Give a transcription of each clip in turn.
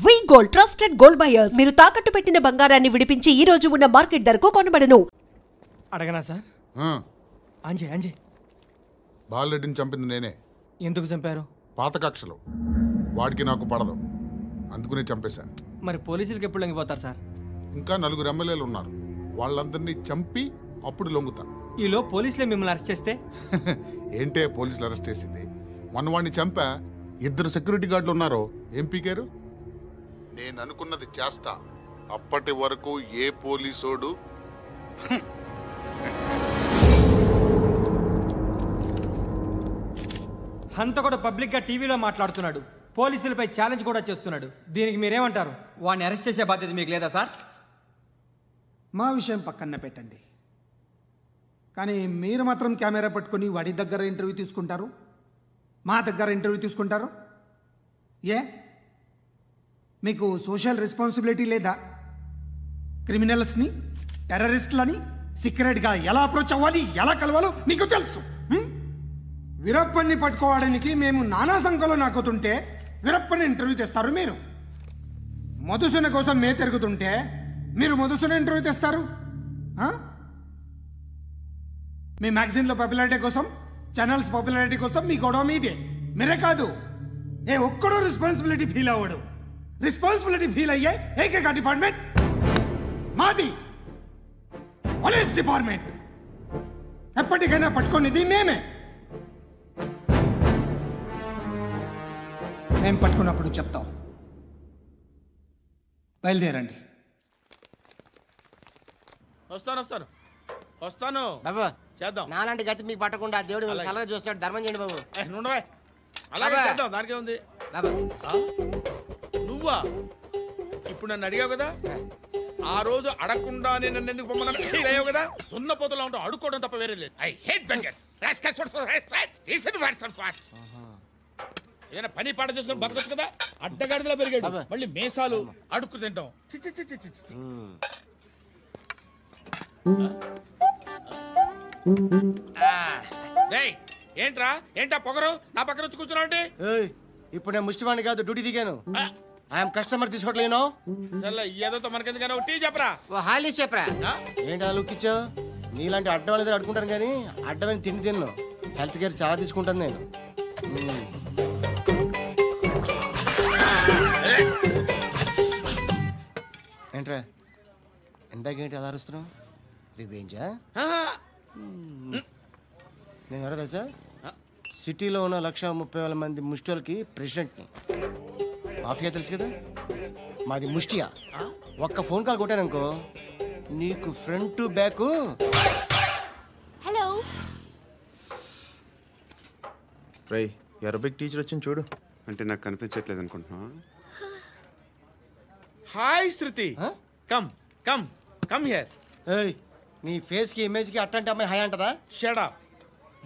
వి gold trusted gold buyers మీరు తాకట్టు పెట్టిన బంగారాన్ని విడిపించి ఈ రోజు ఉన్న మార్కెట్ ధరకు కొనబడను. అడగనా సార్? అంజయ్ బాలరెడ్డిని చంపింది నేనే. ఎందుకు చంపారు? పాత కక్షలు వాడికి నాకు పడదు, అందుకునే చంపేశా. మరి పోలీసులకు ఎప్పుడు లొంగిపోతారు సార్? ఇంకా 4 ఎమ్మెల్యేలు ఉన్నారు, వాళ్ళందరినీ చంపి అప్పుడు లొంగుతా. ఈలో పోలీసులే మిమ్మల్ని అరెస్ట్ చేస్తే? ఏంటే పోలీసులు అరెస్ట్ చేసింది? వాడిని చంపా, 2 సెక్యూరిటీ గార్డులు ఉన్నారు, ఏం పీకారు? నేను అనుకున్నది చేస్తా, అప్పటి వరకు ఏ పోలీసోడు హంతకుడు పబ్లిక్ గా టీవీలో మాట్లాడుతున్నాడు, పోలీసులపై ఛాలెంజ్ కూడా చేస్తున్నాడు. దీనికి మీరేమంటారు? వాడిని అరెస్ట్ చేసే బాధ్యత మీకు లేదా సార్? మా విషయం పక్కన పెట్టండి, కానీ మీరు మాత్రం కెమెరా పట్టుకొని వాడి దగ్గర ఇంటర్వ్యూ తీసుకుంటారు, మా దగ్గర ఇంటర్వ్యూ తీసుకుంటారు. ఏ మీకు సోషల్ రెస్పాన్సిబిలిటీ లేదా? క్రిమినల్స్ని, టెర్రరిస్టులని సీక్రెట్గా ఎలా అప్రోచ్ అవ్వాలి, ఎలా కలవాలో మీకు తెలుసు. వీరప్పన్ని పట్టుకోవడానికి మేము నానా సంఖ్యలో నాకుతుంటే వీరప్పని ఇంటర్వ్యూ తెస్తారు మీరు. మధుసూన కోసం మే తిరుగుతుంటే మీరు మధుసూన ఇంటర్వ్యూ తెస్తారు. మీ మ్యాగజైన్లో పాపులారిటీ కోసం, ఛానల్స్ పాపులారిటీ కోసం మీ గొడవ మీదే. మీరే కాదు, ఏ ఒక్కడో రెస్పాన్సిబిలిటీ ఫీల్ అవ్వడు. రెస్పాన్సిబిలిటీ ఫీల్ అయ్యే ఏకైక డిపార్ట్మెంట్ మాది, పోలీస్ డిపార్ట్మెంట్. ఎప్పటికైనా పట్టుకునేది మేమే. మేము పట్టుకున్నప్పుడు చెప్తాం. బయలుదేరండి. వస్తాను బాబు, చేద్దాం. నాలాంటి గతి మీకు పట్టకుండా దేవుడు మిమ్మల్ని సలహా చూస్తాడు. ధర్మం చేయండి బాబు. అలాగే చేద్దాం, దానికే ఉంది. నువ్వా ఇప్పుడు నన్ను అడిగావు కదా, ఆ రోజు అడగకుండానే నన్ను ఎందుకు పొమ్మన్నాను ఫీల్ అయ్యావు కదా. సున్న పోతలో ఉంటావు, అడుక్కోవడం తప్ప వేరే లేదు. I hate bangers. ఏదైనా పని పాట చేసుకుని బతకొచ్చు కదా. అడ్డగాడిదలా పెరిగాడు, మళ్ళీ మేసాలు అడుక్కు తింటాం. ఏంటా పొగరు నా పక్కన వచ్చి కూర్చున్నావు అంటే? ఇప్పుడు నేను ముష్టివాణి కాదు, డ్యూటీ దిగాను. ఐఎమ్ కస్టమర్ తీసుకోవట్లేను. ఏదో మనకెందుకైనా టీ చెప్పరా, హాలీ చెప్పరా. ఏంటి అలా లుక్ ఇచ్చావు? నీలాంటి అడ్డం వాళ్ళ దగ్గర అడుకుంటాను, కానీ అడ్డమైన తిండి తిన్ను. హెల్త్ కేర్ చాలా తీసుకుంటాను నేను. ఏంట్రా ఎందాకేంటి అలా అరుస్తున్నావు? రివేంజా? నేను ఎవరో తెలుసా? సిటీలో ఉన్న 130,000 మంది ముష్టిలకి ప్రెసిడెంట్ని. మాఫియా తెలుసు కదా, మాది ముష్టియా. ఒక్క ఫోన్ కాల్ కొట్టాననుకో, నీకు front to back. Hello Rai, Arabic teacher వచ్చింది చూడు. అంటే నాకు కనిపించట్లేదు అనుకుంటున్నా. Hi Shruti, come come come here. ఏయ్, నీ ఫేస్ కి ఇమేజ్ కి అట్టంటే అమ్మాయి హాయ్ అంటదా? Shut up.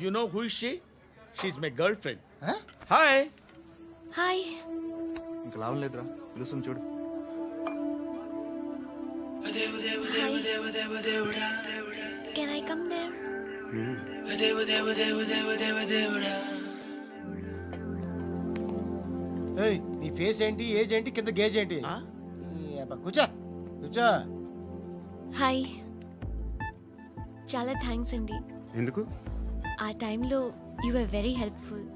You know who is she? She is my girlfriend. Hi hi. ఇంకా లాభం లేదురా, పిలుస్తుంది చూడు. Can I come there? ఏయ్, నీ ఫేస్ ఏంటి, ఏజ్ ఏంటి, కింద గేజ్ ఏంటి? కూర్చో కూర్చో. హాయ్, చాలా థ్యాంక్స్ అండి. ఎందుకు? ఆ టైంలో you are very helpful.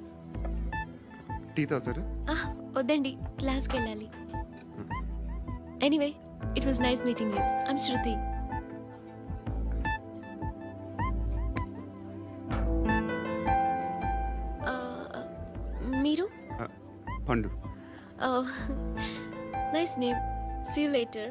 Tea తాగుతారా? వద్దండి, క్లాస్కి వెళ్ళాలి. Anyway, it was nice meeting you. I'm Shruti. మీరు? Pandu. Nice name. See you later.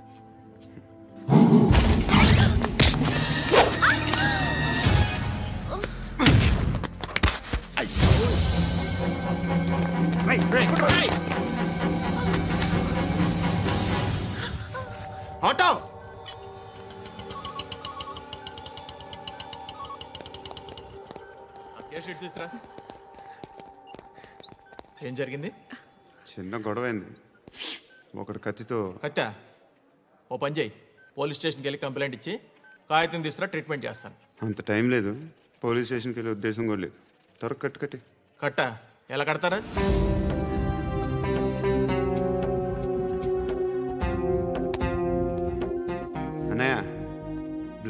Auto తీసుకురా. ఏం జరిగింది? చిన్న గొడవ అయింది. ఒకడు కత్తితో. కట్టా? ఓ పని చేయి, పోలీస్ స్టేషన్కి వెళ్ళి కంప్లైంట్ ఇచ్చి కాగితం తీసుకురా, ట్రీట్మెంట్ చేస్తాను. అంత టైం లేదు, పోలీస్ స్టేషన్కి వెళ్ళే ఉద్దేశం కూడా లేదు. త్వరగా కట్టి. కట్టా? ఎలా కడతారా?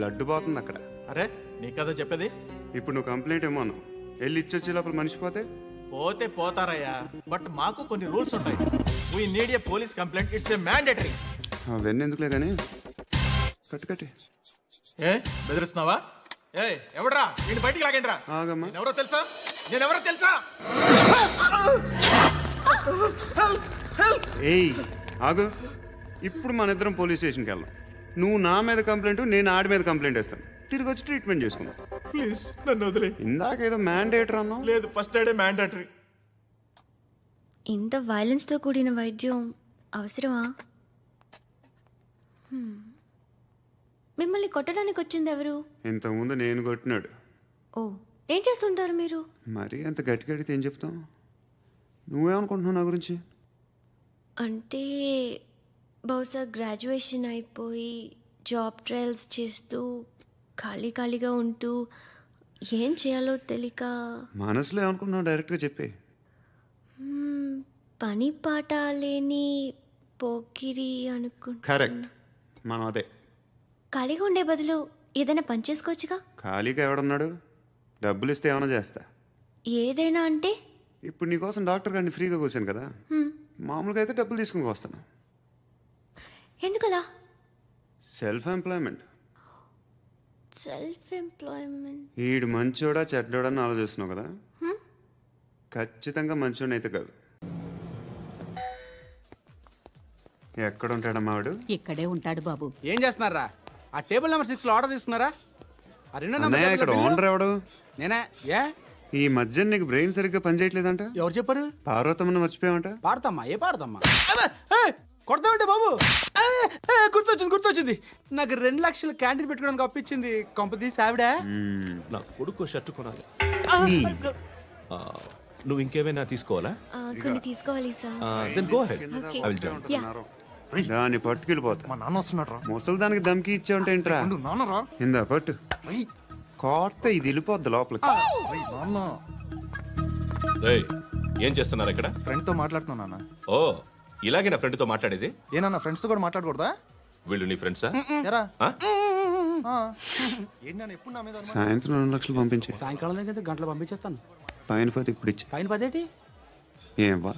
బ్లడ్ పోతుంది అక్కడ. అరే నీ కదా చెప్పేది. ఇప్పుడు నువ్వు కంప్లైంట్ ఏమో అన్నావు, వెళ్ళి ఇచ్చొచ్చే లోపల మనిషి పోతే పోతే పోతారయ్యా, బట్ మాకు కొన్ని రూల్స్ ఉంటాయి. We need a police complaint, it's a mandatory. అవన్నీ ఎందుకులే కానీ కట్టి ఏ బెదిరిస్తున్నావా? ఏ ఎవడ్రా నేను బయటికి లాగండి రా. ఆగమ్మా. ఎవరో తెలుసా? నేనెవరో తెలుసా? ఏయ్ ఆగు, ఇప్పుడు మన ఇద్దరం పోలీస్ స్టేషన్కి వెళ్దాం. నువ్వు నా మీద కంప్లైంట్, నేను ఆడి మీద కంప్లైంట్ వేస్తాను. తిరిగి వచ్చి ట్రీట్మెంట్ చేసుకుందాం. ప్లీజ్ నన్ను వదిలే. ఇందాకేదో మ్యాండేటరీ అన్నావు. లేదు, ఫస్ట్ ఎయిడే మ్యాండేటరీ. ఇంత వైలెన్స్తో కూడిన వైద్యం అవసరమా? మిమ్మల్ని కొట్టడానికి వచ్చింది ఎవరు? ఇంతకుముందు నేను కొట్టినాడు. ఓ, ఏం చేస్తుంటారు మీరు? మరి అంత గట్టిగా అడిగితే ఏం చెప్తాం? నువ్వేమనుకుంటున్నావు నా గురించి? అంటే బహుశా గ్రాడ్యుయేషన్ అయిపోయి జాబ్ ట్రయల్స్ చేస్తూ ఖాళీగా ఉంటూ ఏం చేయాలో తెలియక. మనసులో ఏమనుకుంటున్నావు డైరెక్ట్గా చెప్పే. పని పాట లేని పోకిరి అనుకుంటా. కరెక్ట్, మనం అదే. ఖాళీగా ఉండే బదులు ఏదైనా పని చేసుకోవచ్చుగా. ఖాళీగా ఎవడన్నాడు? డబ్బులు ఇస్తే ఏమైనా చేస్తా. ఏదైనా అంటే? ఇప్పుడు నీకోసం డాక్టర్ గారిని ఫ్రీగా కూర్చాను కదా, మామూలుగా అయితే డబ్బులు తీసుకుని వస్తాను. ఎందుకలా? Self employment. Self employment. ఈడు మంచోడా చెడ్డోడా అని ఆలోచిస్తున్నావు కదా, ఖచ్చితంగా మంచోడని అయితే కాదు. ఎక్కడ ఉంటాడమ్మా వాడు? ఇక్కడే ఉంటాడు బాబు. ఏం చేస్తున్నారా? ఆ టేబుల్ నెంబర్ 6 లో ఆర్డర్ తీసుకున్నారా? అన్నయ్య, ఇక్కడ ఓనర్ ఎవడు? నేనే. ఏ ఈ మధ్య నీకు బ్రెయిన్ సరిగ్గా పనిచేయట్లేదంట. ఎవరు చెప్పారు? పార్వతమ్మని మర్చిపోయామంట. పాడతామ్మా? ఏ పాడతామ్మా? కొడతామంటే బాబు. గుర్తొచ్చింది. నాకు 2 లక్షలు క్యాంటీన్ పెట్టుకోవడానికి అప్పించింది కొంపతీసి ఆవిడ. నా కొడుకు షర్ట్ కొనాలి. నువ్వు ఇంకేమైనా తీసుకోవాలా? కొన్ని తీసుకోవాలి sir. Then go ahead. Okay. I will join. Yeah. దాన్ని పట్టుకెళ్ళిపోతా. మా నాన్న వస్తున్నాడు రా. ముసలి దానికి దమ్కి ఇచ్చావుంటే ఏంట్రా? నాన్నరా. ఇందా పట్టు. కోర్త ఇది వెళ్ళిపోద్ది లోపలికి. నాన్న రేయ్, ఏం చేస్తున్నారు ఇక్కడ? ఫ్రెండ్ తో మాట్లాడుతున్నా నాన్న. ఓ, ఇలాగే నా ఫ్రెండ్ తో మాట్లాడేది? ఏనా ఫ్రెండ్స్ తో కూడా మాట్లాడకూడదా? వీళ్ళు నీ ఫ్రెండ్సా? ఎరా ఆ? ఏంటి నాన్న ఎప్పుడు నా మీద అనుమానం? సాయంత్రం 2 లక్షలు పంపించే. సాయంకాలం దగ్గర గంటలు పంపించేస్తాను. పైన 10 ఇప్పుడు ఇచ్చే. పైన 10 ఏంటి? ఏం వా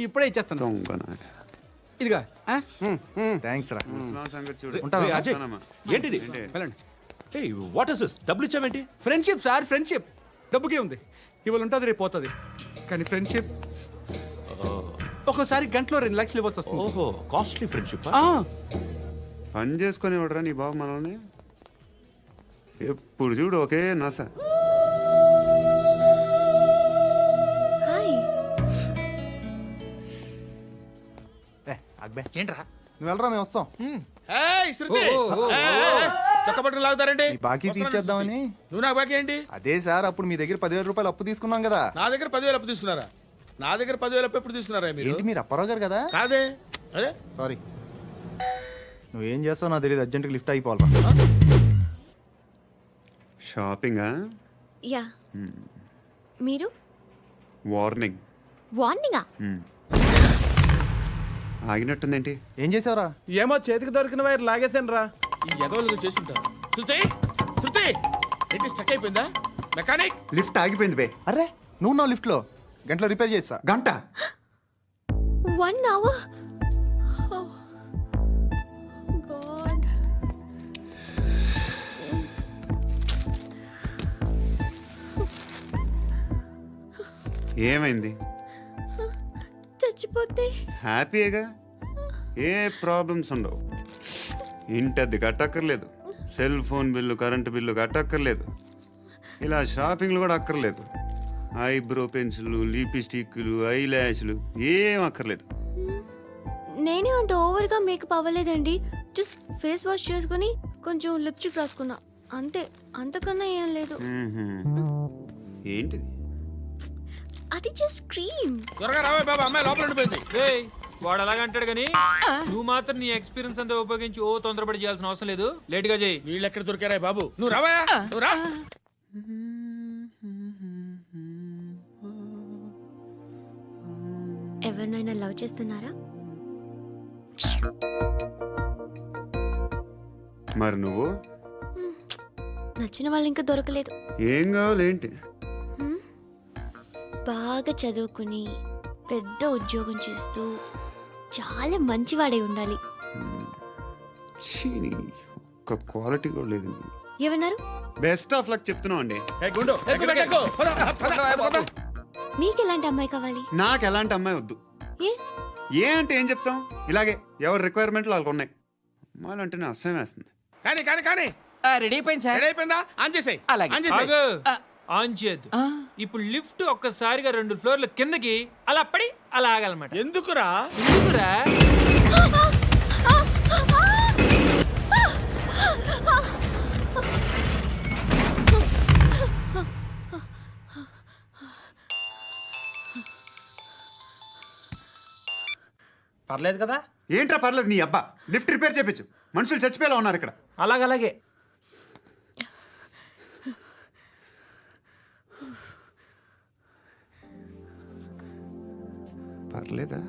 ఇప్పుడే ఇచ్చేస్తాను. దొంగనా. ఇదిగా థ్యాంక్స్ రా. ముసలాం సంగతి చూడు. ఉంటాను. అజయ్, ఉంటానమ్మా. ఏంటిది? వెళ్ళండి. ఏయ్, వాట్ ఇస్ దిస్? డబ్బులు ఇచ్చావేంటి? Friendship sir, friendship. డబ్బుకే ఉంది. ఇవాళ ఉంటుంది, రేపు పోతుంది. కానీ ఫ్రెండ్షిప్ ఒక్కోసారి గంటలో 2 లక్షలు ఇవ్వాల్సి వస్తుంది. ఓహో, కాస్ట్లీ ఫ్రెండ్షిప్. పని చేసుకొని ఇవ్వడరా నీ బాబు మనల్ని? ఎప్పుడు చూడు ఒకే నస. హాయ్. అక్బే ఏంట్రా? నువ్వు వెళ్ళరా, మేము వస్తాం. లాగుతారండి. ఈ బాకీ తీర్చేద్దామని. నువ్వు నాకు బాకీ ఏంటి? అదే సార్, అప్పుడు మీ దగ్గర 10,000 రూపాయలు అప్పు తీసుకున్నాం కదా. నా దగ్గర 10,000 అప్పు తీసుకున్నారా? నా దగ్గర 10,000 అప్పు ఎప్పుడు తీసుకున్నారా మీరు? ఏంటి మీరు అప్పారావు గారు కదా? కాదే. అరే సారీ. నువ్వేం చేస్తావు నాకు తెలియదు, అర్జెంట్గా లిఫ్ట్ అయిపోవాలి. షాపింగా? యా. మీరు? వార్నింగ్. వార్నింగా? ఆగినట్టుందేంటి? ఏం చేసావురా? ఏమో, చేతికి దొరికిన వైర్ లాగేసాను రా. ఈ ఎదవలు చేస్తుంటారు. శృతి ఏంటి స్టక్ అయిపోయిందా? మెకానిక్. లిఫ్ట్ ఆగిపోయింది బే. అరే నువ్వు నా లిఫ్ట్ లో గంటలో రిపేర్ చేస్తా. గంట? 1 hour? Oh, God. ఏమైంది? చచ్చిపోతే? హ్యాపీగా, ఏ ప్రాబ్లమ్స్ ఉండవు. ఇంటి అద్దె కట్టక్కర్లేదు, cell phone bill, current bill కట్టక్కర్లేదు, ఇలా షాపింగ్లు కూడా అక్కర్లేదు. ఐబ్రో పెన్సిల్లు, లిప్స్టిక్లు, ఐ ల్యాష్లు ఏం అక్కర్లేదు. నేనే అంత ఓవర్గా మేకప్ అవ్వలేదండి. జస్ట్ ఫేస్ వాష్ చేసుకుని కొంచెం లిప్స్టిక్ రాసుకున్నా అంతే. అంతకన్నా ఏం లేదు. ఏంటిది? అది జస్ట్ క్రీమ్. త్వరగా రావే బాబా, అమ్మాయి లోపల ఉండిపోయింది. వాడు అలాగంటాడు కానీ నువ్వు మాత్రం నీ ఎక్స్పీరియన్స్ అంతా ఉపయోగించి తొందరపడి చేయాల్సిన అవసరం లేదు. లేట్ గా చేయి. వీళ్ళు ఎక్కడ దొరికారా బాబు? నువ్వు రావా, నువ్వు రా. ఎవరినైనా లవ్ చేస్తున్నారా? మరి నువ్వు? నచ్చిన వాళ్ళు ఇంకా దొరకలేదు. ఏం కావాలి ఏంటి? బాగా చదువుకుని పెద్ద ఉద్యోగం చేస్తూ చాలా మంచివాడై ఉండాలి. ఒక్క క్వాలిటీ కూడా లేదు. ఏమన్నారు? బెస్ట్ ఆఫ్ లక్ చెప్తున్నావు అండి. మీకు ఎలాంటి అమ్మాయి కావాలి? నాకు ఎలాంటి అమ్మాయి వద్దు. ఏ అంటే ఏం చెప్తాం, ఇలాగే ఎవరి రిక్వైర్మెంట్లు వాళ్ళకు ఉన్నాయి. అమ్మాయిలు అంటేనే అసహ్యం వేస్తుంది. కానీ కానీ కానీ రెడీ అయిపోయింది సార్. రెడీ అయిపోయిందా? ఆన్ చేసేయ్. ఆన్ చేయద్దు. ఇప్పుడు లిఫ్ట్ ఒక్కసారిగా 2 ఫ్లోర్ల కిందకి అలా పడి అలా ఆగాలన్నమాట. ఎందుకురా? పర్లేదు కదా? ఏంట్రా పర్లేదు నీ అబ్బా. లిఫ్ట్ రిపేర్ చేయించు. మనుషులు చచ్చిపోయేలా ఉన్నారు ఇక్కడ. అలాగే పర్లేదా?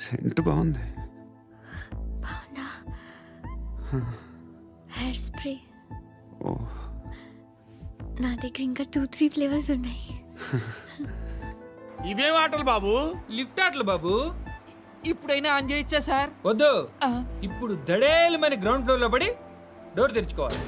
సెంట్ బాగుంది. బాగుందా? Hair spray. నా దగ్గర ఇంకా 2-3 ఫ్లేవర్స్ ఉన్నాయి. ఇవేం ఆటలు బాబు? లిఫ్ట్ ఆటలు బాబు. ఇప్పుడైనా ఆన్ చేయొచ్చా సార్? వద్దు. ఇప్పుడు దడేలు మన గ్రౌండ్ ఫ్లోర్ లో పడి డోర్ తెరుచుకోవాలి.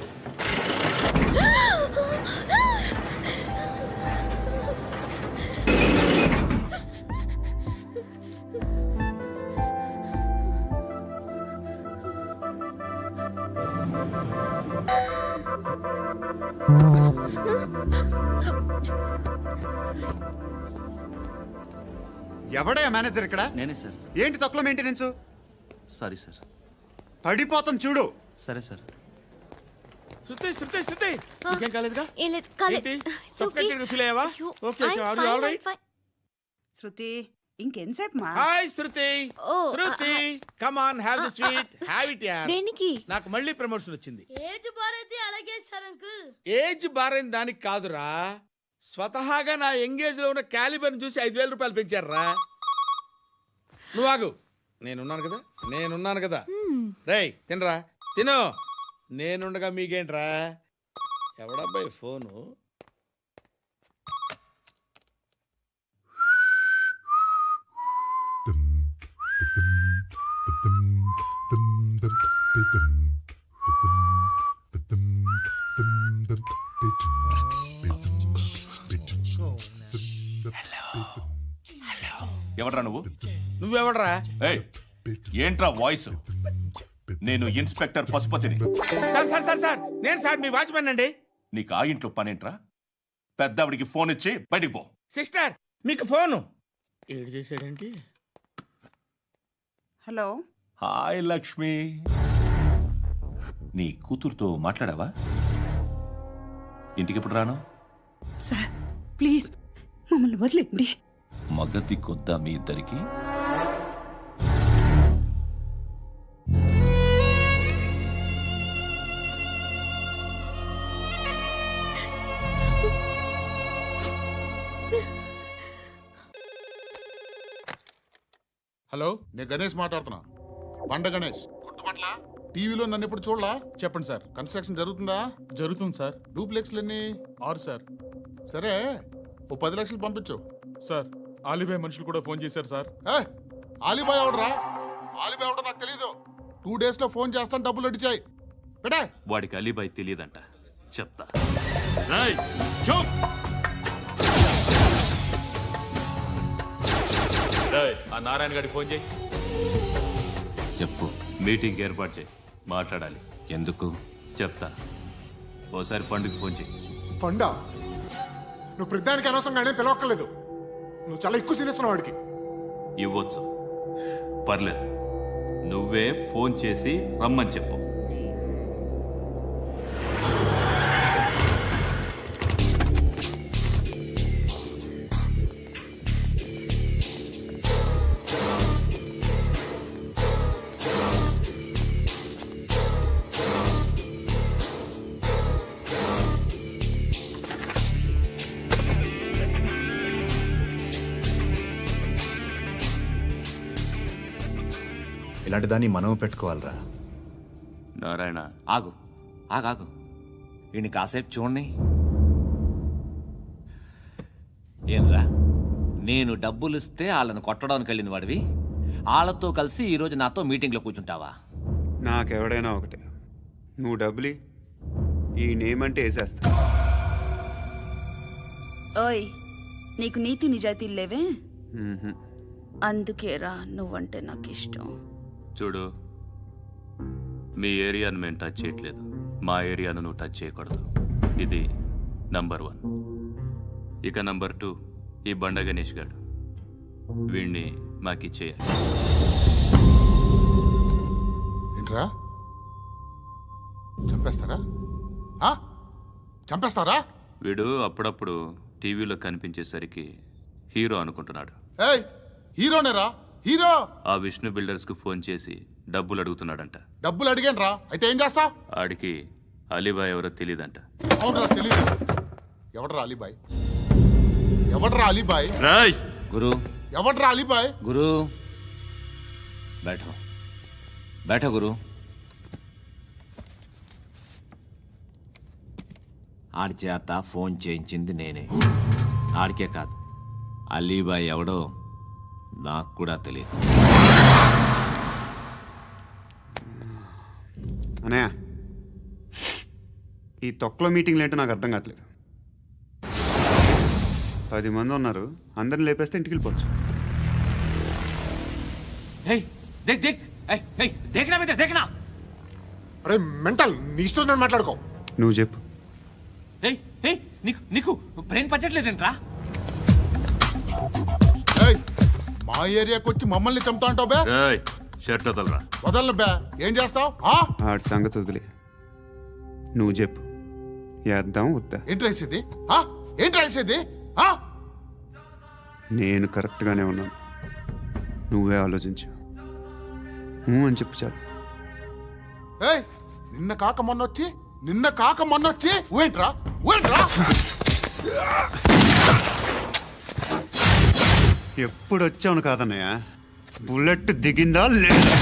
ఎవడయ్యా మేనేజర్ ఇక్కడ? నేనే సార్. ఏంటి తక్కువ మెయింటెనెన్స్? Sorry sir. పడిపోతాం చూడు. సరే సార్. శృతి శృతి శృతి ఇంకేం కాలేదుగా? ఏం లేదు, కాలేదు. సఫ్కేటెడ్ ఫీల్ అయ్యావా? Okay okay. Are you all right? Shruti ఇంకెంతసేపు మా? Hi Shruti. Shruti come on have the sweet. Have it యార్. దేనికి? నాకు మళ్ళీ ప్రమోషన్ వచ్చింది. ఏజ్ బారైతే అలాగే సార్ అంకుల్. ఏజ్ బారైన దానికి కాదురా, స్వతహాగా నా ఎంగేజ్ లో ఉన్న క్యాలిబర్ చూసి 5,000 రూపాయలు పెంచారా. నువ్వు ఆగు, నేనున్నాను కదా. రేయ్ తినరా, తిను. నేనుండగా మీకేంట్రా? ఎవడబ్బాయి ఫోను? ఎవడ్రా నువ్వు? నువ్వెవడ్రా? ఏంట్రా వాయిస్? నేను ఇన్స్పెక్టర్ పశుపతిని. సార్ నేను సార్ మీ వాచ్మెన్ అండి. నీకు ఆ ఇంట్లో పనేంట్రా? పెద్దవిడికి ఫోన్ ఇచ్చి బయటికి పో. సిస్టర్ మీకు ఫోను. ఏడు చేశాడేంటి? హలో. హాయ్ లక్ష్మి. నీ కూతురుతో మాట్లాడావా? ఇంటికి ఎప్పుడు రాను? సార్ ప్లీజ్ మమ్మల్ని వదిలేండి. మగతి కొద్దా మీ ఇద్దరికి? హలో, నేను గణేష్ మాట్లాడుతున్నా. బండ గణేష్. గుర్తుపట్ల టీవీలో నన్ను ఎప్పుడు చూడలా? చెప్పండి సార్. కన్స్ట్రక్షన్ జరుగుతుందా? జరుగుతుంది సార్. డూప్లెక్స్లు ఎన్ని? 6 సార్. సరే ఓ 10 లక్షలు పంపించు. సార్ ఆలిబాయ్ మనుషులు కూడా ఫోన్ చేశారు సార్. ఆలిబాయ్ ఎవడరా? ఆలిబాయ్ ఎవడో నాకు తెలీదు. 2 days లో ఫోన్ చేస్తాను, డబ్బులు అడిచాయి. పెడే. వాడికి అలీబాయ్ తెలియదంట, చెప్తా. ఆ నారాయణ గారికి ఫోన్ చేయి. చెప్పు. మీటింగ్ ఏర్పాటు చేయి, మాట్లాడాలి. ఎందుకు చెప్తా. ఓసారి పండుగ ఫోన్ చేయి. పండ నువ్వు ప్రతిదానికి అనవసరంగానే పిలవక్కర్లేదు. నువ్వు చాలా ఎక్కువ సీనిస్తున్నావు వాడికి. ఇవ్వచ్చు, పర్లేదు. నువ్వే ఫోన్ చేసి రమ్మని చెప్పు. ఇలాంటి దాన్ని మనం పెట్టుకోవాలరా. నారాయణ ఆగు ఆగాగు, ఈయన కాసేపు చూడండి. ఏంరా, నేను డబ్బులు ఇస్తే వాళ్ళని కొట్టడానికి వెళ్ళిన వాడివి, వాళ్ళతో కలిసి ఈరోజు నాతో మీటింగ్లో కూర్చుంటావా? నాకెవడైనా ఒకటే, నువ్వు డబ్బులి ఈ నేమ్ అంటే వేసేస్తా. ఓయ్, నీకు నీతి నిజాయితీలు లేవే, అందుకేరా నువ్వంటే నాకు ఇష్టం. చూడు, మీ ఏరియాను మేము టచ్ చేయట్లేదు, మా ఏరియాను నువ్వు టచ్ చేయకూడదు. ఇది నంబర్ 1. ఇక నంబర్ 2, ఈ బండ గణేష్ గారు, వీణ్ణి మాకిచ్చేయాలి. ఏంట్రా, చంపేస్తారా? చంపేస్తారా? వీడు అప్పుడప్పుడు టీవీలో కనిపించేసరికి హీరో అనుకుంటున్నాడు. ఏయ్, హీరోనేరా, హీరో. ఆ విష్ణు బిల్డర్స్కు ఫోన్ చేసి డబ్బులు అడుగుతున్నాడంట. డబ్బులు అడిగాను రా, అయితే ఏం చేస్తా? ఆడికి అలీబాయ్ ఎవరో తెలియదంట. అవునరా, తెలీదు. ఎవడరా అలీబాయ్? ఎవడరా అలీబాయ్? రాయ్ గురు, ఎవడరా అలీబాయ్? గురు బైఠో బైఠో గురు. ఆడి చేత ఫోన్ చేయించింది నేనే. ఆడికే కాదు, అలీబాయ్ ఎవడో నాకు కూడా తెలియదు. అనయ్య, ఈ తొక్కలో మీటింగ్లు ఏంటో నాకు అర్థం కావట్లేదు. 10 మంది ఉన్నారు, అందరిని లేపేస్తే ఇంటికి వెళ్ళిపోవచ్చు. అరే మెంటల్, నీ ఇష్టం నేను మాట్లాడుకో. నువ్వు చెప్పు. నీకు బ్రెయిన్ పచ్చట్లేదంట్రా? మా ఏరియాకి వచ్చి మమ్మల్ని చంపుతా అంటావు బే? షర్ట్ వదలరా. వదలను బే, ఏం చేస్తావు? ఆడి సంగతి వదిలే, నువ్వు చెప్పు, వేద్దాం వద్దా? ఏంటి రాసేది? ఏంటి రాసేది? నేను కరెక్ట్గానే ఉన్నాను, నువ్వే ఆలోచించు. అని చెప్పు చాలు. ఏయ్, నిన్న కాక మొన్నొచ్చి ఊయంట్రా. ఎప్పుడు వచ్చావును కాదన్నయ్య, బుల్లెట్ దిగిందా లేదా?